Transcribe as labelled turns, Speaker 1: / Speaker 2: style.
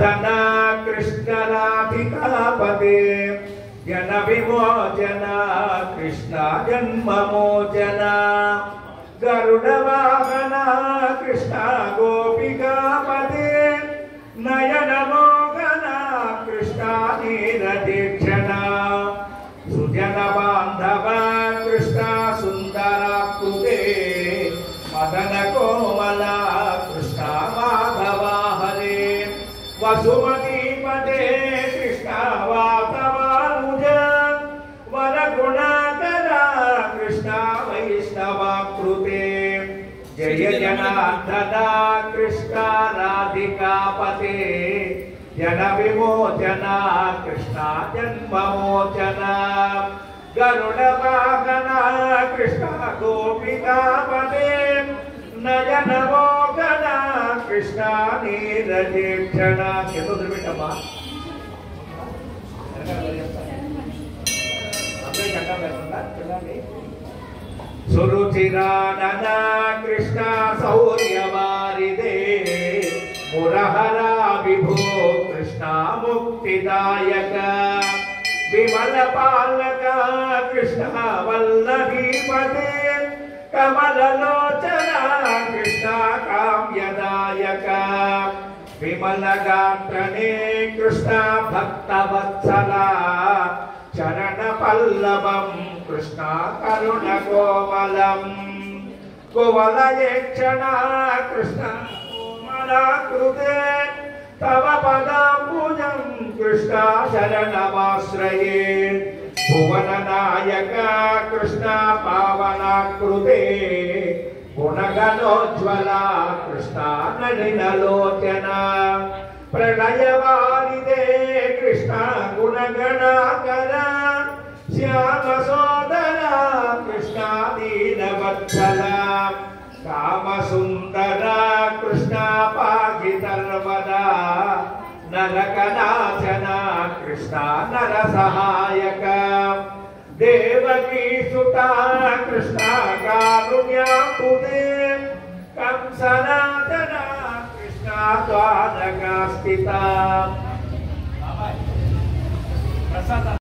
Speaker 1: धना कृष्ण राधिकापते जन विमोचना कृष्ण जन्म मोचना गरुड़ वाहना कृष्ण गोपिकापते नयन मोहना कृष्ण नीरदीक्षणा सुजन बांधव कृष्ण सुंदराकृते मदन कोमला कृष्ण माधवा हरे वसुमतीपते कृष्ण वातवानुज वरगुणाकरा कृष्ण वैष्णवाकृते जय जनार्दना कृष्ण राधिकापते जन विमोचना कृष्ण जन्ममोचना गरुड़ वाहना कृष्ण गोपिकापते नयन मोहना कृष्ण नीरदीक्षणा सुरुचिरानना कृष्ण शौर्यवारिदे मुरहरा विभो कृष्ण मुक्तिदायक विमल पालक कृष्ण वल्लभीपते कमललोचना कृष्ण काम्यदायक विमल गात्रने कृष्ण भक्तवत्सला चरण पल्लवं कृष्ण करुण कोमलं कुवलयेक्षणा कृष्ण कोमलाकृते तव पदाम्बुजं कृष्ण शरणमाश्रये भुवननायक कृष्ण पावनाकृते गुणगणोज्ज्वला कृष्ण नलिनलोचना प्रणयवारिदे कृष्ण गुणगणाकरा श्यामसोदरा कृष्ण दीनवत्सला कामसुन्दरा कृष्ण पाहि सर्वदा नरकनाशना कृष्ण नरसहायक देवकी सुता कृष्ण कारुण्याम्बुदे कंसनाथना कृष्ण द्वारकास्थिता